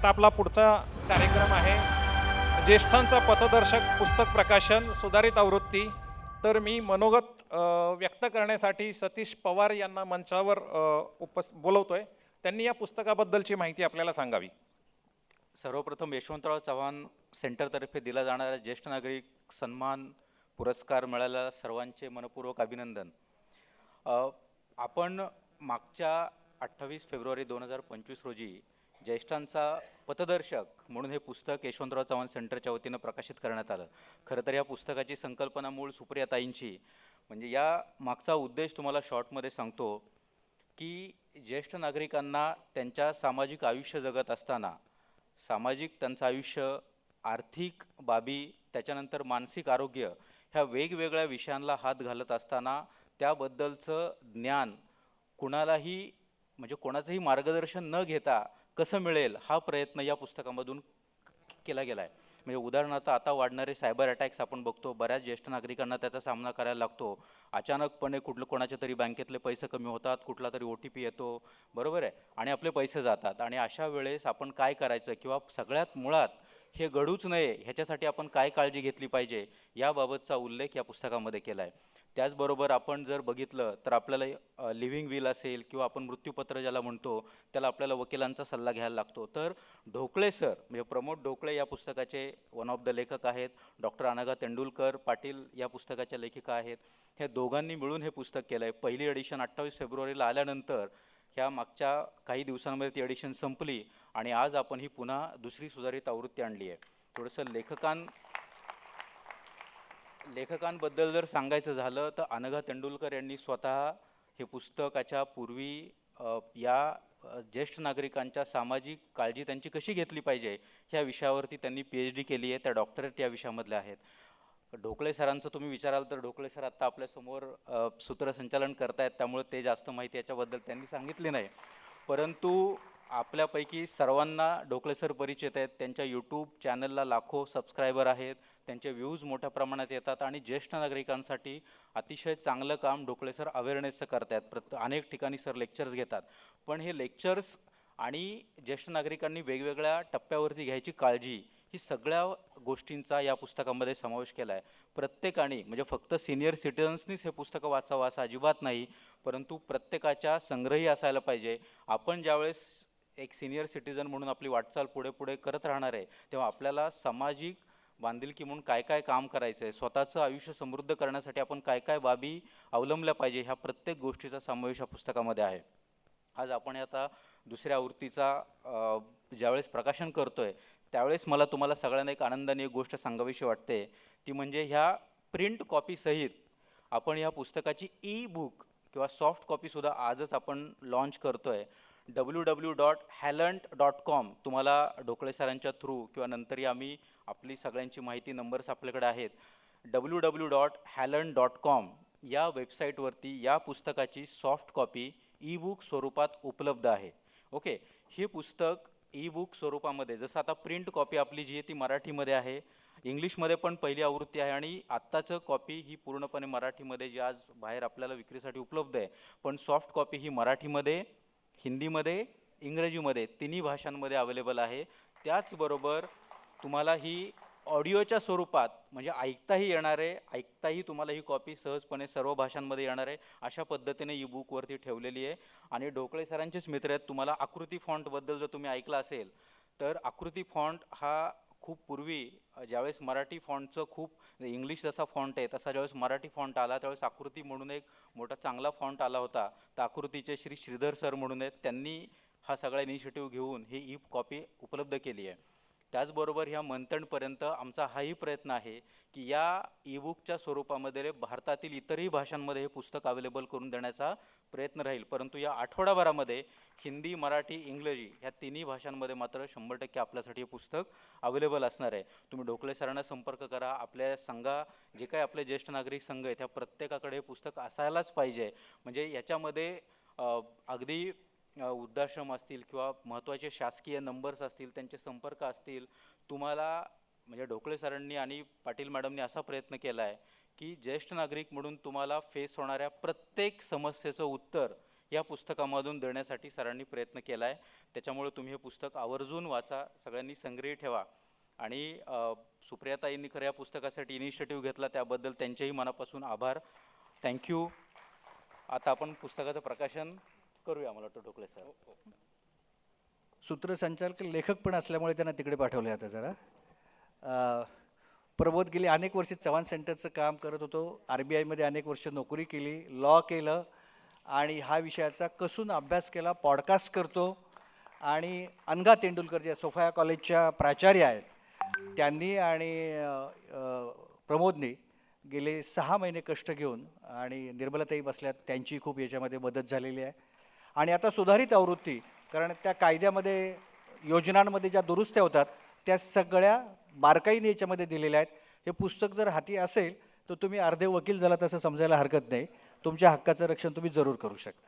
आता आपला पुढचा कार्यक्रम आहे ज्येष्ठांचा पथदर्शक पुस्तक प्रकाशन सुधारित आवृत्ती. तर मी मनोगत व्यक्त करण्यासाठी सतीश पवार यांना मंचावर बोलवतोय. त्यांनी या पुस्तकाबद्दलची माहिती आपल्याला सांगावी. सर्वप्रथम यशवंतराव चव्हाण सेंटरतर्फे दिला जाणारा ज्येष्ठ नागरिक सन्मान पुरस्कार मिळालेल्या सर्वांचे मनपूर्वक अभिनंदन. आपण मागच्या 28 फेब्रुवारी 2025 रोजी ज्येष्ठांचा पथदर्शक म्हणून हे पुस्तक यशवंतराव चव्हाण सेंटरच्या वतीनं प्रकाशित करण्यात आलं. खरं तर या पुस्तकाची संकल्पना मूळ सुप्रियाताईंची. म्हणजे या मागचा उद्देश तुम्हाला शॉर्टमध्ये सांगतो की ज्येष्ठ नागरिकांना त्यांच्या सामाजिक आयुष्य जगत असताना सामाजिक त्यांचं आयुष्य, आर्थिक बाबी, त्याच्यानंतर मानसिक आरोग्य ह्या वेगवेगळ्या विषयांना हात घालत असताना त्याबद्दलचं ज्ञान कुणालाही म्हणजे कोणाचंही मार्गदर्शन न घेता कसं मिळेल हा प्रयत्न या पुस्तकामधून केला गेला आहे. म्हणजे उदाहरणार्थ आता वाढणारे सायबर अटॅक्स आपण बघतो, बऱ्याच ज्येष्ठ नागरिकांना त्याचा सामना करायला लागतो. अचानकपणे कोणाच्या तरी बँकेतले पैसे कमी होतात, कुठला तरी OTP येतो, बरोबर आहे, आणि आपले पैसे जातात. आणि अशा वेळेस आपण काय करायचं किंवा सगळ्यात मुळात हे घडूच नये ह्याच्यासाठी आपण काय काळजी घेतली पाहिजे याबाबतचा उल्लेख या पुस्तकामध्ये केला आहे. त्याचबरोबर आपण जर बघितलं तर आपल्याला लिव्हिंग विल असेल किंवा आपण मृत्यूपत्र ज्याला म्हणतो त्याला आपल्याला वकिलांचा सल्ला घ्यायला लागतो. तर ढोकळे सर म्हणजे प्रमोद ढोकळे या पुस्तकाचे वन ऑफ द लेखक आहेत. डॉक्टर अनघा तेंडुलकर पाटील या पुस्तकाच्या लेखिका आहेत. ह्या दोघांनी मिळून हे पुस्तक केलं आहे. पहिली एडिशन 28 फेब्रुवारीला आल्यानंतर ह्या मागच्या काही दिवसांमध्ये ती एडिशन संपली आणि आज आपण ही पुन्हा दुसरी सुधारित आवृत्ती आणली आहे. थोडंसं लेखकांबद्दल जर सांगायचं झालं तर अनघा तेंडुलकर यांनी स्वतः हे पुस्तकाच्या पूर्वी या ज्येष्ठ नागरिकांच्या सामाजिक काळजी त्यांची कशी घेतली पाहिजे ह्या विषयावरती त्यांनी PhD केली आहे. त्या डॉक्टरेट या विषयामधल्या आहेत. ढोकळे सरांचं तुम्ही विचाराल तर ढोकळे सर आत्ता आपल्यासमोर सूत्रसंचालन करतायत, त्यामुळे ते जास्त माहिती याच्याबद्दल त्यांनी सांगितली नाही. परंतु आपल्यापैकी सर्वांना ढोकळे सर परिचित आहेत. त्यांच्या यूट्यूब चॅनलला लाखो सबस्क्रायबर आहेत. त्यांचे व्ह्यूज मोठ्या प्रमाणात येतात आणि ज्येष्ठ नागरिकांसाठी अतिशय चांगलं काम ढोकळे सर अवेअरनेसचं करतात. अनेक ठिकाणी सर लेक्चर्स घेतात. पण हे लेक्चर्स आणि ज्येष्ठ नागरिकांनी वेगवेगळ्या टप्प्यावरती घ्यायची काळजी ही सगळ्या गोष्टींचा या पुस्तकामध्ये समावेश केला आहे. प्रत्येकाने म्हणजे फक्त सिनियर सिटिझन्सनीच हे पुस्तकं वाचावं असं अजिबात नाही, परंतु प्रत्येकाच्या संग्रही असायला पाहिजे. आपण ज्यावेळेस एक सिनियर सिटिझन म्हणून आपली वाटचाल पुढे करत राहणार आहे तेव्हा आपल्याला सामाजिक बांधिलकी म्हणून काय काय काम करायचं आहे, स्वतःचं आयुष्य समृद्ध करण्यासाठी आपण काय काय बाबी अवलंबल्या पाहिजे ह्या प्रत्येक गोष्टीचा समावेश या पुस्तकामध्ये आहे. आज आपण आता दुसऱ्या आवृत्तीचा ज्यावेळेस प्रकाशन करतोय त्यावेळेस मला तुम्हाला सगळ्यांना एक आनंदाने एक गोष्ट सांगावीशी वाटते, ती म्हणजे ह्या प्रिंट कॉपीसहित आपण या पुस्तकाची ई-बुक किंवा सॉफ्ट कॉपीसुद्धा आजच आपण लॉन्च करतोय. www.hallant.com तुम्हाला ढोकळे सरांच्या थ्रू किंवा नंतरही आम्ही आपली सगळ्यांची माहिती नंबर्स आपल्याकडे आहेत. www.hallant.com या वेबसाईटवरती या पुस्तकाची सॉफ्ट कॉपी ई-बुक स्वरूपात उपलब्ध आहे. ओके, हे पुस्तक ई-बुक स्वरूपामध्ये जसं आता प्रिंट कॉपी आपली जी आहे ती मराठीमध्ये आहे, इंग्लिशमध्ये पण पहिली आवृत्ती आहे आणि आत्ताचं कॉपी ही पूर्णपणे मराठीमध्ये जी आज बाहेर आपल्याला विक्रीसाठी उपलब्ध आहे. पण सॉफ्ट कॉपी ही मराठीमध्ये, हिंदीमध्ये, इंग्रजीमध्ये तिन्ही भाषांमध्ये अवेलेबल आहे. त्याचबरोबर तुम्हाला ही ऑडिओच्या स्वरूपात म्हणजे ऐकताही येणार आहे, ऐकताही तुम्हाला ही कॉपी सहजपणे सर्व भाषांमध्ये येणार आहे अशा पद्धतीने ई-बुकवरती ठेवलेली आहे. आणि ढोकळे सरांचेच मित्र आहेत. तुम्हाला आकृती फॉन्टबद्दल जर तुम्ही ऐकलं असेल तर आकृती फॉन्ट हा खूप पूर्वी ज्यावेळेस मराठी फॉन्टचं खूप इंग्लिश जसा फॉन्ट आहे तसा ज्यावेळेस मराठी फॉन्ट आला त्यावेळेस आकृती म्हणून एक मोठा चांगला फॉन्ट आला होता. तर आकृतीचे श्रीधर सर म्हणून आहेत, त्यांनी हा सगळा इनिशिएटिव्ह घेऊन ही ई कॉपी उपलब्ध केली आहे. त्याचबरोबर ह्या मंथनपर्यंत आमचा हाही प्रयत्न आहे की या ई-बुकच्या स्वरूपामध्ये भारतातील इतरही भाषांमध्ये हे पुस्तक अवेलेबल करून देण्याचा प्रयत्न राहील. परंतु या आठवडाभरामध्ये हिंदी, मराठी, इंग्रजी ह्या तिन्ही भाषांमध्ये मात्र 100% आपल्यासाठी हे पुस्तक अवेलेबल असणार आहे. तुम्ही ढोकळे सरांना संपर्क करा. आपल्या संघा जे काही आपले ज्येष्ठ नागरिक संघ आहेत त्या प्रत्येकाकडे हे पुस्तक असायलाच पाहिजे. म्हणजे याच्यामध्ये अगदी वृद्धाश्रम असतील किंवा महत्त्वाचे शासकीय नंबर्स असतील, त्यांचे संपर्क असतील, तुम्हाला म्हणजे ढोकळे सरांनी आणि पाटील मॅडमनी असा प्रयत्न केला आहे की ज्येष्ठ नागरिक म्हणून तुम्हाला फेस होणाऱ्या प्रत्येक समस्येचं उत्तर या पुस्तकामधून देण्यासाठी सरांनी प्रयत्न केला आहे. त्याच्यामुळे तुम्ही हे पुस्तक आवर्जून वाचा, सगळ्यांनी संग्रही ठेवा. आणि सुप्रियाताईंनी खरं या पुस्तकासाठी इनिशिएटिव्ह घेतला त्याबद्दल त्यांचेही मनापासून आभार. थँक्यू. आता आपण पुस्तकाचं प्रकाशन करूया. मला वाटतं ढोकळे सर. सूत्रसंचालक लेखक पण असल्यामुळे त्यांना तिकडे पाठवले आता जरा. प्रबोध गेली अनेक वर्षे चव्हाण सेंटरचं काम करत होतो. RBIमध्ये अनेक वर्ष नोकरी केली, लॉ केलं आणि हा विषयाचा कसून अभ्यास केला. पॉडकास्ट करतो. आणि अनघा तेंडुलकर ज्या सोफाया कॉलेजच्या प्राचार्य आहेत, त्यांनी आणि प्रमोदने गेले 6 महिने कष्ट घेऊन, आणि निर्मलाताई बसल्यात, त्यांची खूप याच्यामध्ये मदत झालेली आहे. आणि आता सुधारित आवृत्ती, कारण त्या कायद्यामध्ये योजनांमध्ये ज्या दुरुस्त्या होतात त्या सगळ्या बारकाईने याच्यामध्ये दिलेल्या आहेत. हे पुस्तक जर हाती असेल तर तुम्ही अर्धे वकील झालात असं समजायला हरकत नाही. तुमच्या हक्काचं रक्षण तुम्ही जरूर करू शकता.